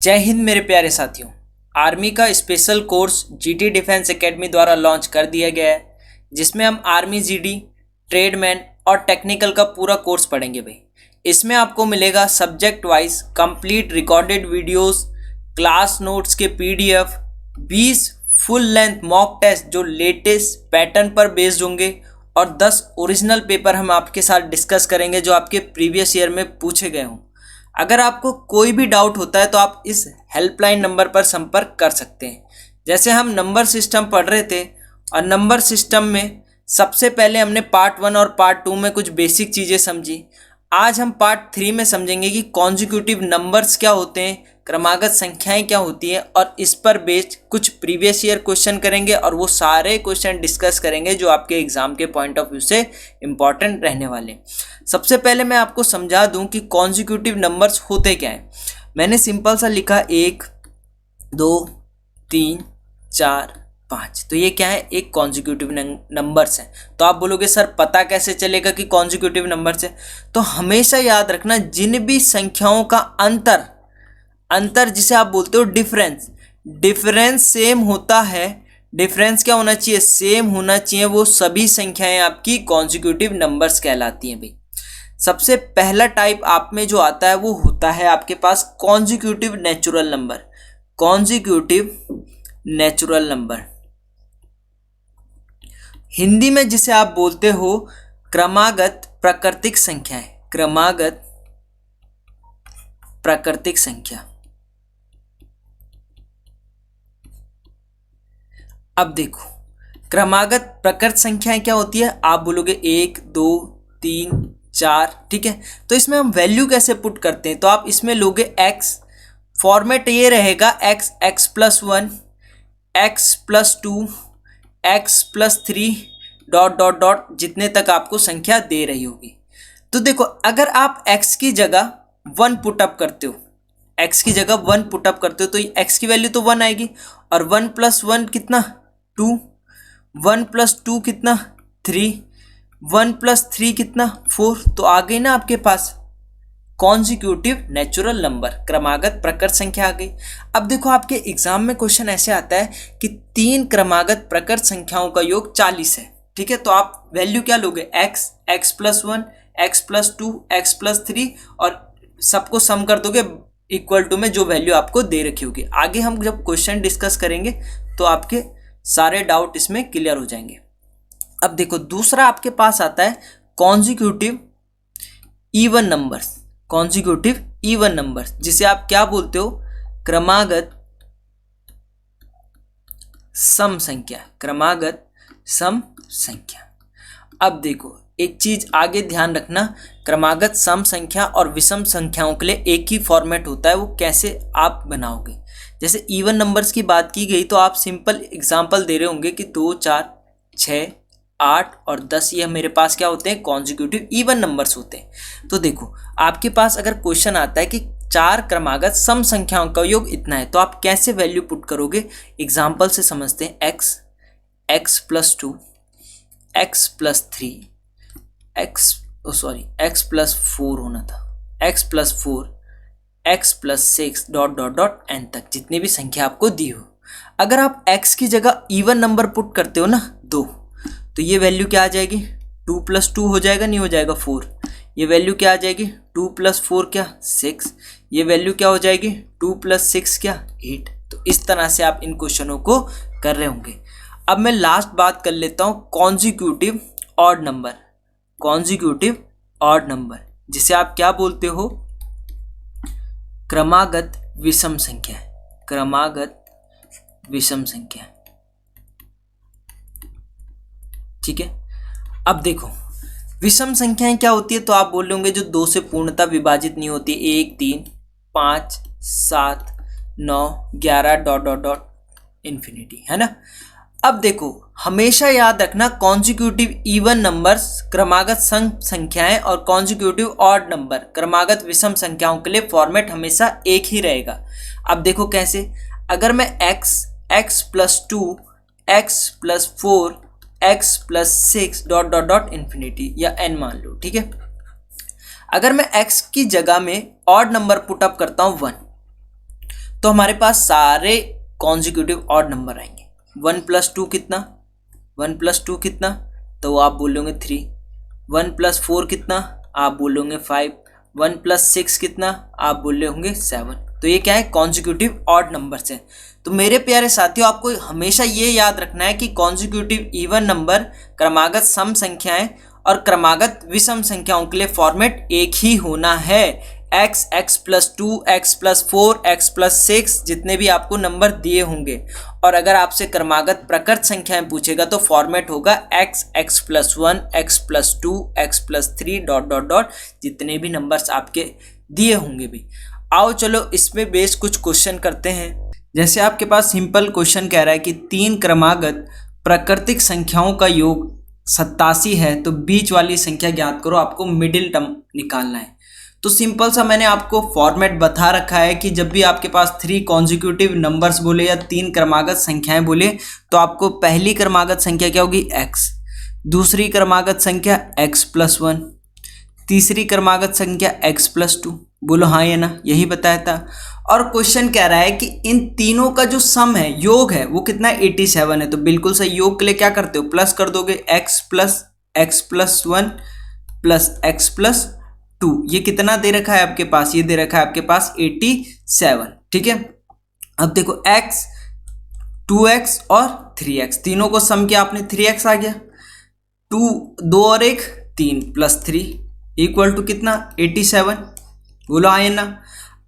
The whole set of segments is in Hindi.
जय हिंद मेरे प्यारे साथियों। आर्मी का special course GT defence academy द्वारा लॉन्च कर दिया गया है, जिसमें हम आर्मी जीडी, ट्रेडमैन और टेक्निकल का पूरा कोर्स पढ़ेंगे भाई। इसमें आपको मिलेगा subject wise complete recorded videos, class notes के PDF, 20 full length mock test जो लेटेस्ट पैटर्न पर बेस्ड होंगे और 10 ओरिजिनल पेपर हम आपके साथ डिस्कस करेंगे जो आपके प्रीवियस ईयर में पूछे गए हों। अगर आपको कोई भी डाउट होता है तो आप इस हेल्पलाइन नंबर पर संपर्क कर सकते हैं। जैसे हम नंबर सिस्टम पढ़ रहे थे और नंबर सिस्टम में सबसे पहले हमने पार्ट 1 और पार्ट 2 में कुछ बेसिक चीज़ें समझी। आज हम पार्ट 3 में समझेंगे कि कॉन्जिक्यूटिव नंबर्स क्या होते हैं, क्रमागत संख्याएं क्या होती हैं और इस पर बेस्ड कुछ प्रीवियस ईयर क्वेश्चन करेंगे और वो सारे क्वेश्चन डिस्कस करेंगे जो आपके एग्जाम के पॉइंट ऑफ व्यू से इम्पॉर्टेंट रहने वाले। सबसे पहले मैं आपको समझा दूं कि कॉन्जिक्यूटिव नंबर्स होते क्या हैं। मैंने सिंपल सा लिखा 1 2 3 4 5, तो ये क्या है, एक कॉन्जिक्यूटिव नंबर्स हैं। तो आप बोलोगे सर पता कैसे चलेगा कि कॉन्जिक्यूटिव नंबर्स है? तो हमेशा याद रखना जिन भी संख्याओं का अंतर जिसे आप बोलते हो डिफरेंस सेम होता है। डिफरेंस क्या होना चाहिए? सेम होना चाहिए। वो सभी संख्याएं आपकी कॉन्जिक्यूटिव नंबर्स कहलाती हैं भाई। सबसे पहला टाइप आप में जो आता है वो होता है आपके पास consecutive natural number. Consecutive natural number Hindi में जिसे आप बोलते हो क्रमागत प्राकृतिक संख्याएं। क्रमागत प्राकृतिक संख्या। अब देखो क्रमागत प्रकृत संख्याएं क्या होती है, आप बोलोगे 1 2 3 4, ठीक है। तो इसमें हम वैल्यू कैसे पुट करते हैं? तो आप इसमें लोगे x, फॉर्मेट ये रहेगा x plus 1, x plus 2, x plus 3 dot dot dot जितने तक आपको संख्या दे रही होगी। तो देखो अगर आप x की जगह 1 पुटअप करते हो, x की जगह 1 पुटअप करते हो तो x की वैल्यू तो 1 आएगी और 1 प्लस 1 कितना 2, 1 प्लस 2 कितना 3, 1 प्लस 3 कितना 4। तो आ गई ना आपके पास कॉन्जिक्यूटिव नेचुरल नंबर, क्रमागत प्रकृत संख्या आ गई। अब देखो आपके एग्जाम में क्वेश्चन ऐसे आता है कि 3 क्रमागत प्रकृत संख्याओं का योग 40 है, ठीक है। तो आप वैल्यू क्या लोगे, x plus 1, x plus 2, x plus 3 और सबको सम कर दोगे इक्वल टू में जो वैल्यू आपको दे रखी होगी। आगे हम जब क्वेश्चन डिस्कस करेंगे तो आपके सारे डाउट इसमें क्लियर हो जाएंगे। अब देखो दूसरा आपके पास आता है consecutive even numbers. Consecutive even numbers जिसे आप क्या बोलते हो, क्रमागत सम संख्या। क्रमागत सम संख्या। अब देखो एक चीज आगे ध्यान रखना, क्रमागत सम संख्या और विषम संख्याओं के लिए एक ही फॉर्मेट होता है, वो कैसे आप बनाओगे। जैसे इवन नंबर्स की बात की गई तो आप सिंपल एग्जांपल दे रहे होंगे कि 2 4 6 8 और 10 ये मेरे पास क्या होते हैं, कॉन्जिक्यूटिव इवन नंबर्स होते हैं। तो देखो आपके पास अगर क्वेश्चन आता है कि 4 क्रमागत सम संख्याओं का योग इतना है तो आप कैसे वैल्यू पुट करोगे, एग्जाम्पल से समझते हैं। x plus 2, x plus 3, x plus 4 होना था, x plus 4, x plus 6 dot dot dot n तक जितनी भी संख्या आपको दी हो। अगर आप x की जगह इवन नंबर पुट करते हो ना 2, तो ये वैल्यू क्या आ जाएगी, 2 प्लस 2 हो जाएगा, नहीं हो जाएगा 4। ये वैल्यू क्या आ जाएगी, 2 प्लस 4 क्या 6। ये वैल्यू क्या हो जाएगी, 2 प्लस 6 क्या 8। तो इस तरह से आप इन क्वेश्चनों को कर रहे होंगे। अब मैं लास्ट बात कर लेता हूँ consecutive odd number. Consecutive odd number जिसे आप क्या बोलते हो, क्रमागत विषम संख्या। क्रमागत विषम संख्या, ठीक है। अब देखो विषम संख्याएं क्या होती है, तो आप बोल रहे होंगे जो 2 से पूर्णतः विभाजित नहीं होती, 1 3 5 7 9 11 डॉट डॉट डॉट इन्फिनिटी, है ना। अब देखो हमेशा याद रखना कॉन्जिक्यूटिव इवन नंबर्स क्रमागत सम संख्याएं और कॉन्जिक्यूटिव ऑड नंबर क्रमागत विषम संख्याओं के लिए फॉर्मेट हमेशा एक ही रहेगा। अब देखो कैसे, अगर मैं x plus 2, x plus 4, x plus 6 dot dot dot infinity या n मान लो, ठीक है। अगर मैं x की जगह में ऑड नंबर पुटअप करता हूँ 1, तो हमारे पास सारे कॉन्जिक्यूटिव ऑड नंबर आएंगे। 1+2 कितना, 1+2 कितना, तो आप बोलोगे 3। 1+4 कितना, आप बोलोगे 5। 1+6 कितना, आप बोले होंगे 7। तो ये क्या है, कॉन्जिक्यूटिव ऑड नंबर्स हैं। तो मेरे प्यारे साथियों, आपको हमेशा ये याद रखना है कि कॉन्जिक्यूटिव इवन नंबर, क्रमागत सम संख्याएं और क्रमागत विषम संख्याओं के लिए फॉर्मेट एक ही होना है। x, x+2, x+4, x+6 जितने भी आपको नंबर दिए होंगे, और अगर आपसे क्रमागत प्रकृत संख्याएं पूछेगा तो फॉर्मेट होगा x, x+1, x+2, x+3 dot dot dot, जितने भी नंबर्स आपके दिए होंगे भी। आओ चलो इसमें बेस कुछ क्वेश्चन करते हैं। जैसे आपके पास सिंपल क्वेश्चन कह रहा है कि 3 क्रमागत प्राकृतिक संख्याओं का योग 87 है, तो बीच वाली संख्या ज्ञात करो, आपको मिडिल टर्म निकालना है। तो सिंपल सा मैंने आपको फॉर्मेट बता रखा है कि जब भी आपके पास 3 कॉन्जिक्यूटिव नंबर्स बोले या 3 क्रमागत संख्याएं बोले, तो आपको पहली क्रमागत संख्या क्या होगी, x, दूसरी क्रमागत संख्या x+1, तीसरी क्रमागत संख्या x+2। बोलो हाँ या ना, यही बताया था। और क्वेश्चन कह रहा है कि इन तीनों का जो सम है, योग है, वो कितना है, 87 है। तो बिल्कुल सही, योग के लिए क्या करते हो, प्लस कर दोगे, x+1 प्लस x+2। ये कितना दे रखा है आपके पास, ये दे रखा है आपके पास 87। ठीक है, अब देखो x, 2x और 3x, तीनों को सम किया आपने, 3x आ गया, 2 और 1 3 प्लस 3 इक्वल टू कितना, 87। बोलो हाँ या ना।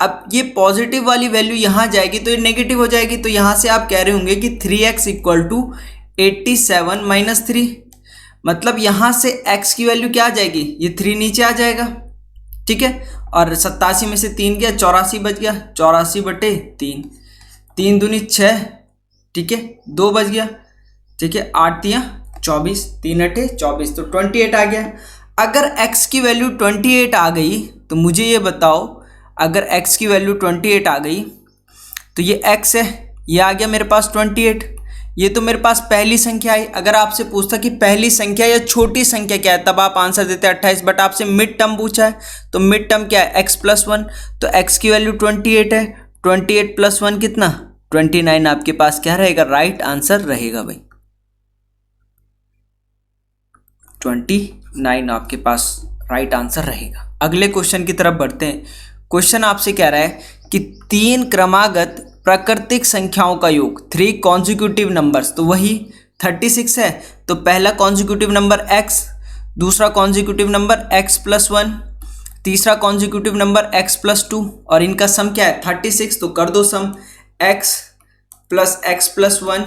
अब ये पॉजिटिव वाली वैल्यू यहाँ जाएगी तो ये नेगेटिव हो जाएगी, तो यहाँ से आप कह रहे होंगे कि 3x इक्वल टू 87 माइनस 3, मतलब यहाँ से x की वैल्यू क्या आ जाएगी, ये 3 नीचे आ जाएगा। ठीक है, और 87 में से 3 गया, 84 बच गया, 84/3, 3 दूनी 6, ठीक है, 2 बच गया, ठीक है, 8 तियां 24, 3 अठे 24, तो 28 आ गया। अगर x की वैल्यू 28 आ गई तो मुझे ये बताओ, अगर x की वैल्यू 28 आ गई तो ये x है, ये आ गया मेरे पास 28, ये तो मेरे पास पहली संख्या आई। अगर आपसे पूछता कि पहली संख्या या छोटी संख्या क्या है, तब आप आंसर देते 28, बट आपसे मिड टर्म पूछा है, तो मिड टर्म क्या है, x+1, तो x की वैल्यू 28 है, 28 + 1 कितना, 29 आपके पास क्या रहेगा, राइट आंसर रहेगा भाई, 29 आपके पास राइट आंसर रहेगा। अगले क्वेश्चन की तरफ बढ़ते हैं। क्वेश्चन आपसे कह रहा है कि 3 क्रमागत प्राकृतिक संख्याओं का योग, 3 कॉन्जिक्यूटिव नंबर्स, तो वही 36 है। तो पहला कॉन्जिक्यूटिव नंबर x, दूसरा कॉन्जिक्यूटिव नंबर x+1, तीसरा कॉन्जिक्यूटिव नंबर x+2, और इनका सम क्या है, 36। तो कर दो सम, x plus x+1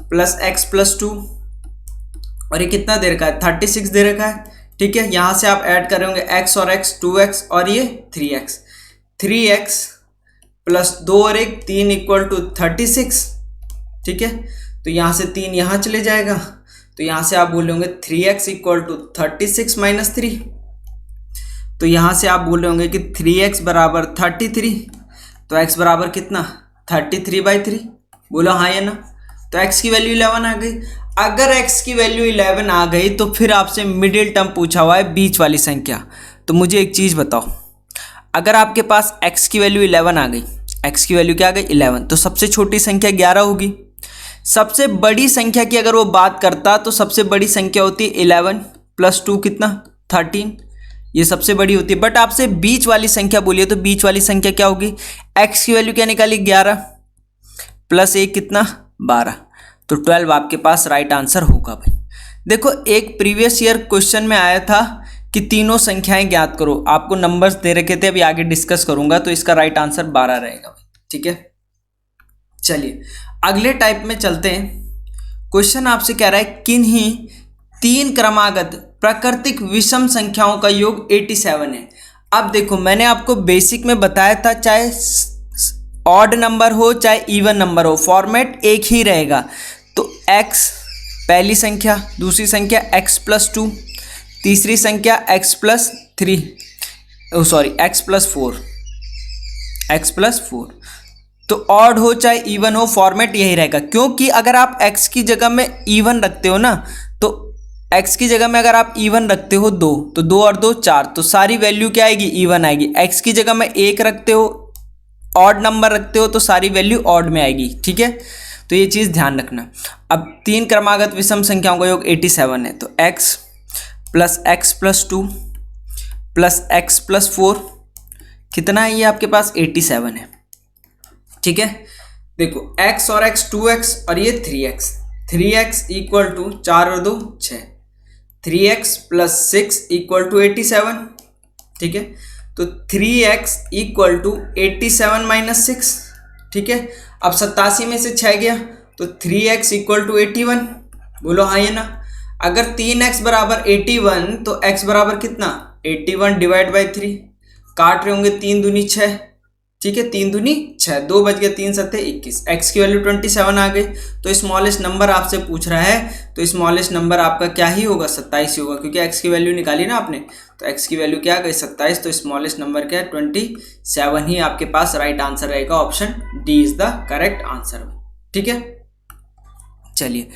plus x+2, और ये कितना दे रखा है, 36 दे रखा है। ठीक है, यहाँ से आप ऐड कर रहे होंगे x और x, 2x और ये 3x, 3x प्लस 2 और 1 3 इक्वल टू 36। ठीक है, तो यहाँ से 3 यहाँ चले जाएगा, तो यहाँ से आप बोल रहे होंगे 3x इक्वल टू 36 माइनस 3। तो यहाँ से आप बोल रहे होंगे कि 3x बराबर 33, तो x बराबर कितना, 33/3। बोलो हाँ या ना। तो x की वैल्यू 11 आ गई। अगर x की वैल्यू 11 आ गई तो फिर आपसे मिडिल टर्म पूछा हुआ है, बीच वाली संख्या। तो मुझे एक चीज़ बताओ, अगर आपके पास x की वैल्यू 11 आ गई, x की वैल्यू क्या आ गई, 11, तो सबसे छोटी संख्या 11 होगी। सबसे बड़ी संख्या की अगर वो बात करता तो सबसे बड़ी संख्या होती है 11 + 2 कितना, 13, ये सबसे बड़ी होती है। बट आपसे बीच वाली संख्या बोलिए, तो बीच वाली संख्या क्या होगी, x की वैल्यू क्या निकाली, 11 + 1 कितना, 12, तो 12 आपके पास राइट आंसर होगा भाई। देखो, एक प्रीवियस ईयर क्वेश्चन में आया था कि तीनों संख्याएं ज्ञात करो, आपको नंबर्स दे रखे थे, अभी आगे डिस्कस करूंगा, तो इसका राइट आंसर 12 रहेगा भाई। ठीक है, चलिए अगले टाइप में चलते हैं। क्वेश्चन आपसे कह रहा है किन्हीं 3 क्रमागत प्राकृतिक विषम संख्याओं का योग 87 है। अब देखो, मैंने आपको बेसिक में बताया था, चाहे ऑड नंबर हो चाहे इवन नंबर हो, फॉर्मेट एक ही रहेगा। तो x पहली संख्या, दूसरी संख्या x+2, तीसरी संख्या x+3, x+4, तो ऑड हो चाहे इवन हो, फॉर्मेट यही रहेगा। क्योंकि अगर आप x की जगह में इवन रखते हो ना, तो x की जगह में अगर आप इवन रखते हो 2, तो 2 और 2 4, तो सारी वैल्यू क्या आएगी, इवन आएगी। x की जगह में 1 रखते हो ऑड नंबर रखते हो तो सारी वैल्यू ऑड में आएगी, ठीक है, तो ये चीज़ ध्यान रखना। अब तीन क्रमागत विषम संख्याओं का योग 87 है, तो x plus x plus two plus x plus four कितना है, ये आपके पास 87 है, ठीक है। देखो x और x 2x और ये 3x, 3x इक्वल टू 4 और 2 6, 3x प्लस 6 इक्वल टू 87, ठीक है। तो 3x इक्वल टू 87 माइनस 6, ठीक है। अब 87 में से 6 गया तो 3x इक्वल टू 81, बोलो हाँ या ना। अगर 3x बराबर 81 तो x बराबर कितना, 81 डिवाइड बाई 3, काट रहे होंगे 3 दूनी 6, ठीक है, 3 दूनी 6, 2 बच गया, 3 सत्ते 21, x की वैल्यू 27 आ गई। तो स्मॉलेस्ट नंबर आपसे पूछ रहा है, तो स्मॉलेस्ट नंबर आपका क्या ही होगा, 27 ही होगा, क्योंकि x की वैल्यू निकाली ना आपने, तो x की वैल्यू क्या आ गई 27, तो स्मॉलेस्ट नंबर क्या है 27 ही आपके पास राइट आंसर रहेगा, option D is the correct answer, ठीक है। चलिए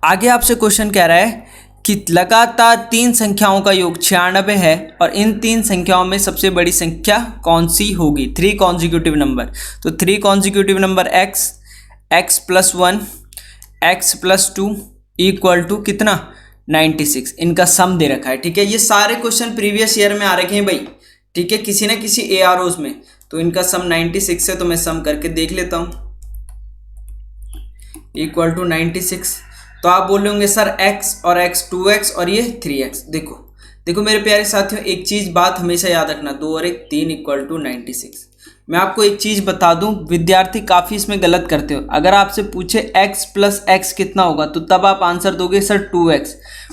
आगे आपसे क्वेश्चन कह रहा है कि लगातार तीन संख्याओं का योग 96 है और इन तीन संख्याओं में सबसे बड़ी संख्या कौन सी होगी, 3 कॉन्जिक्यूटिव नंबर। तो 3 consecutive number x plus 1 x plus 2 equal to कितना 96, इनका सम दे रखा है, ठीक है। ये सारे क्वेश्चन प्रीवियस ईयर में आ रखे हैं भाई, ठीक है, किसी ना किसी AROs में, तो इनका सम 96 है, तो मैं सम करके देख लेता हूँ, इक्वल टू 96। तो आप बोल होंगे सर x और x 2x और ये 3x। देखो मेरे प्यारे साथियों, एक चीज़ बात हमेशा याद रखना, 2 और 1 3 इक्वल टू 96। मैं आपको एक चीज़ बता दूं, विद्यार्थी काफ़ी इसमें गलत करते हो। अगर आपसे पूछे x प्लस x कितना होगा तो तब आप आंसर दोगे सर 2x,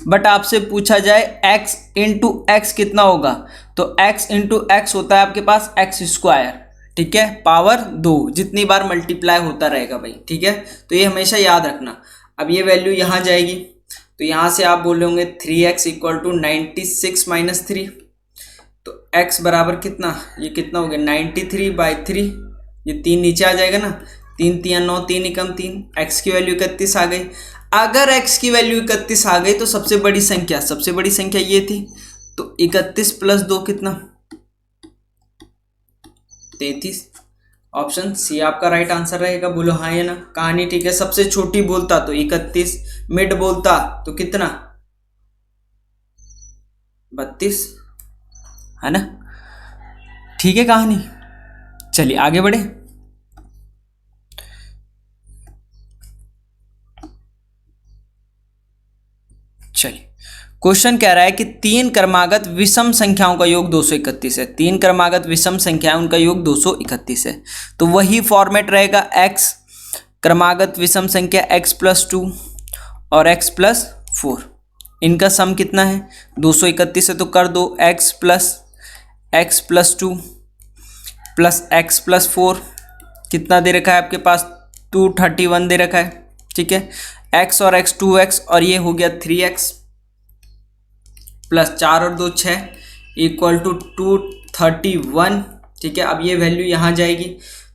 बट आपसे पूछा जाए x इंटू x कितना होगा तो x इंटू x होता है आपके पास x स्क्वायर, ठीक है, पावर 2, जितनी बार मल्टीप्लाई होता रहेगा भाई, ठीक है, तो ये हमेशा याद रखना। अब ये वैल्यू यहाँ जाएगी, तो यहाँ से आप बोल होंगे 3x इक्वल टू 96 माइनस 3, तो x बराबर कितना, ये कितना हो गया 93 बाई 3, ये 3 नीचे आ जाएगा ना, 3 3 9, 3 एकम 3, x की वैल्यू 31 आ गई। अगर x की वैल्यू 31 आ गई तो सबसे बड़ी संख्या ये थी, तो 31 प्लस 2 कितना 33, ऑप्शन सी आपका राइट आंसर रहेगा, बोलो हाँ या ना। कहानी ठीक है, सबसे छोटी बोलता तो 31, मिड बोलता तो कितना 32, है ना, ठीक है कहानी। चलिए आगे बढ़े। चलिए क्वेश्चन कह रहा है कि तीन क्रमागत विषम संख्याओं का योग 231 है, तीन क्रमागत विषम संख्याएं उनका योग 231 है, तो वही फॉर्मेट रहेगा, x क्रमागत विषम संख्या x प्लस 2 और x प्लस 4, इनका सम कितना है 231 है, तो कर दो x plus 2 plus x plus 4, कितना दे रखा है आपके पास 231 दे रखा है, ठीक है। x और x 2x और ये हो गया 3x प्लस 4 और 2 6 इक्वल टू 231, ठीक है। अब ये वैल्यू यहाँ जाएगी,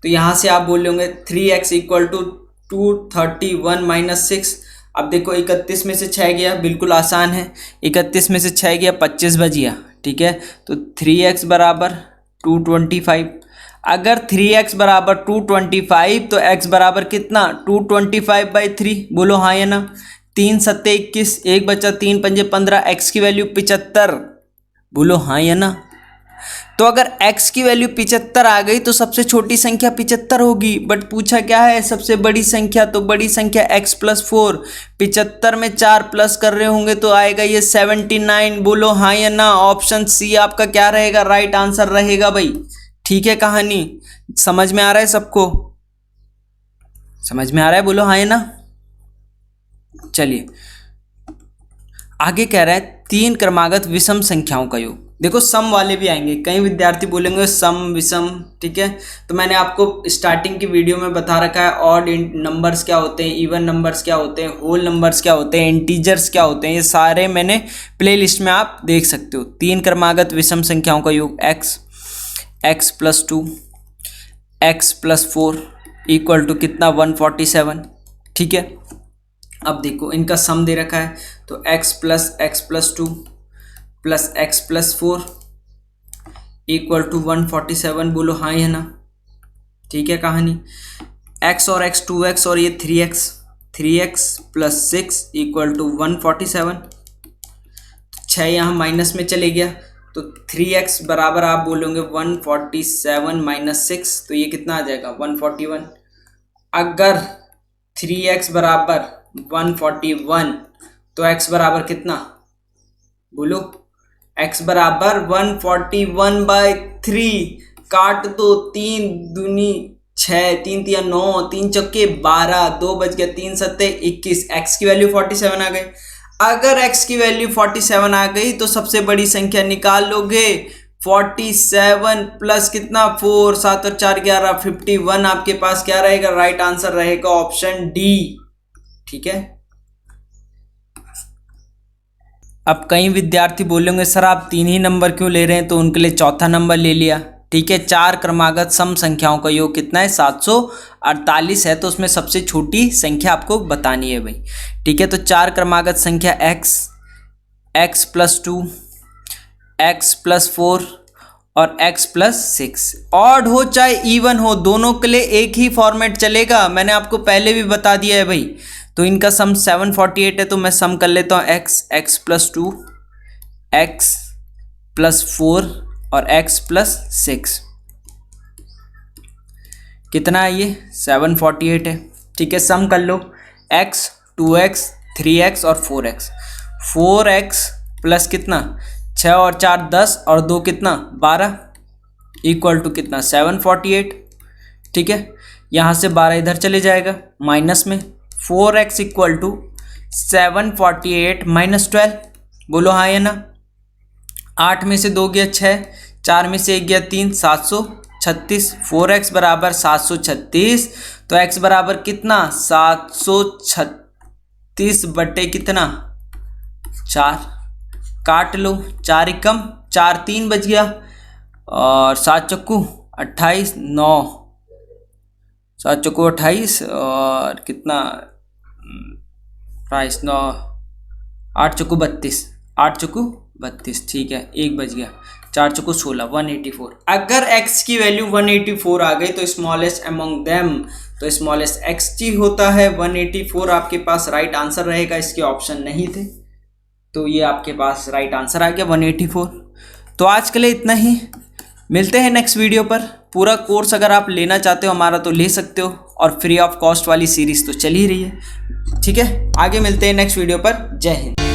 तो यहाँ से आप बोल होंगे 3x इक्वल टू 231 माइनस 6। अब देखो 31 में से 6 गया, बिल्कुल आसान है, 31 में से 6 गया 25 बच गया, ठीक है, तो 3x बराबर 225। अगर 3x बराबर 225 तो x बराबर कितना 225 बाई 3, बोलो हाँ या ना। 3 सत्ते 21, 1 बचा 3 पंजे 15, x की वैल्यू 75, बोलो हाँ या ना। तो अगर x की वैल्यू 75 आ गई तो सबसे छोटी संख्या 75 होगी, बट पूछा क्या है सबसे बड़ी संख्या, तो बड़ी संख्या x प्लस 4, 75 में 4 प्लस कर रहे होंगे तो आएगा ये 79, बोलो हाँ या ना। ऑप्शन सी आपका क्या रहेगा, राइट आंसर रहेगा भाई, ठीक है। कहानी समझ में आ रहा है सबको, समझ में आ रहा है, बोलो हाँ या ना। चलिए आगे कह रहा है तीन क्रमागत विषम संख्याओं का योग। देखो सम वाले भी आएंगे, कई विद्यार्थी बोलेंगे सम विषम, ठीक है, तो मैंने आपको स्टार्टिंग की वीडियो में बता रखा है ऑड नंबर्स क्या होते हैं, इवन नंबर्स क्या होते हैं, होल नंबर्स क्या होते हैं, इंटीजर्स क्या होते हैं, ये सारे मैंने प्लेलिस्ट में आप देख सकते हो। तीन क्रमागत विषम संख्याओं का योग x plus 2 x plus 4 equal to कितना 147, ठीक है। अब देखो इनका सम दे रखा है, तो x plus 2 plus x plus 4 equal to 147, बोलो हाँ या ना। ठीक है कहानी। x और x 2x और ये 3x प्लस 6 इक्वल टू 147। 6 यहाँ माइनस में चले गया तो 3x बराबर आप बोलोगे 147 माइनस 6, तो ये कितना आ जाएगा 141। अगर 3x बराबर 141 तो x बराबर कितना बोलो, x बराबर 141/3। काट दो, 3 दूनी 6, 3 तिया 9, 3 चौके 12, 2 बच गया, 3 सत्ते 21। x की वैल्यू 47 आ गई। अगर x की वैल्यू 47 आ गई तो सबसे बड़ी संख्या निकाल लोगे। 47 प्लस कितना 4, 7 और 4 11, 51 आपके पास क्या रहेगा, राइट आंसर रहेगा ऑप्शन डी। ठीक है। अब कई विद्यार्थी बोलेंगे सर आप 3 ही नंबर क्यों ले रहे हैं, तो उनके लिए चौथा नंबर ले लिया। ठीक है। 4 क्रमागत सम संख्याओं का योग कितना है 748 है, तो उसमें सबसे छोटी संख्या आपको बतानी है भाई। ठीक है। तो 4 क्रमागत संख्या x प्लस 2, x प्लस 4 और x प्लस 6, ऑड हो चाहे इवन हो, दोनों के लिए एक ही फॉर्मेट चलेगा। मैंने आपको पहले भी बता दिया है भाई। तो इनका सम 748 है, तो मैं सम कर लेता हूँ x प्लस 2, x प्लस 4 और x प्लस 6। कितना है ये 748 है। ठीक है। सम कर लो x 2x 3x और 4x। 4x प्लस कितना 6 और 4 10 और 2 कितना 12 इक्वल टू कितना 748। ठीक है। यहाँ से 12 इधर चले जाएगा माइनस में। 4x इक्वल टू 748 माइनस 12, बोलो हाँ या ना। 8 में से 2 गया 6, 4 में से 1 गया 3, 736। 4x बराबर 736, तो x बराबर कितना 736 बटे कितना 4। काट लो, 4 एकम 4, 3 बच गया और 7 चक्कू 28, 9 7 चक्कू 28 और कितना प्राइस 9, 8 चक्कू 32, 8 चक्कू 32। ठीक है। 1 बच गया, 4 चक्कू 16, 184। अगर x की वैल्यू 184 आ गई तो स्मॉलेस्ट अमंग देम, तो स्मॉलेस्ट xg होता है 184। आपके पास राइट आंसर रहेगा, इसके ऑप्शन नहीं थे, तो ये आपके पास राइट आंसर आ गया 184। तो आज के लिए इतना ही, मिलते हैं नेक्स्ट वीडियो पर। पूरा कोर्स अगर आप लेना चाहते हो हमारा तो ले सकते हो, और फ्री ऑफ कॉस्ट वाली सीरीज़ तो चल ही रही है। ठीक है। आगे मिलते हैं नेक्स्ट वीडियो पर। जय हिंद।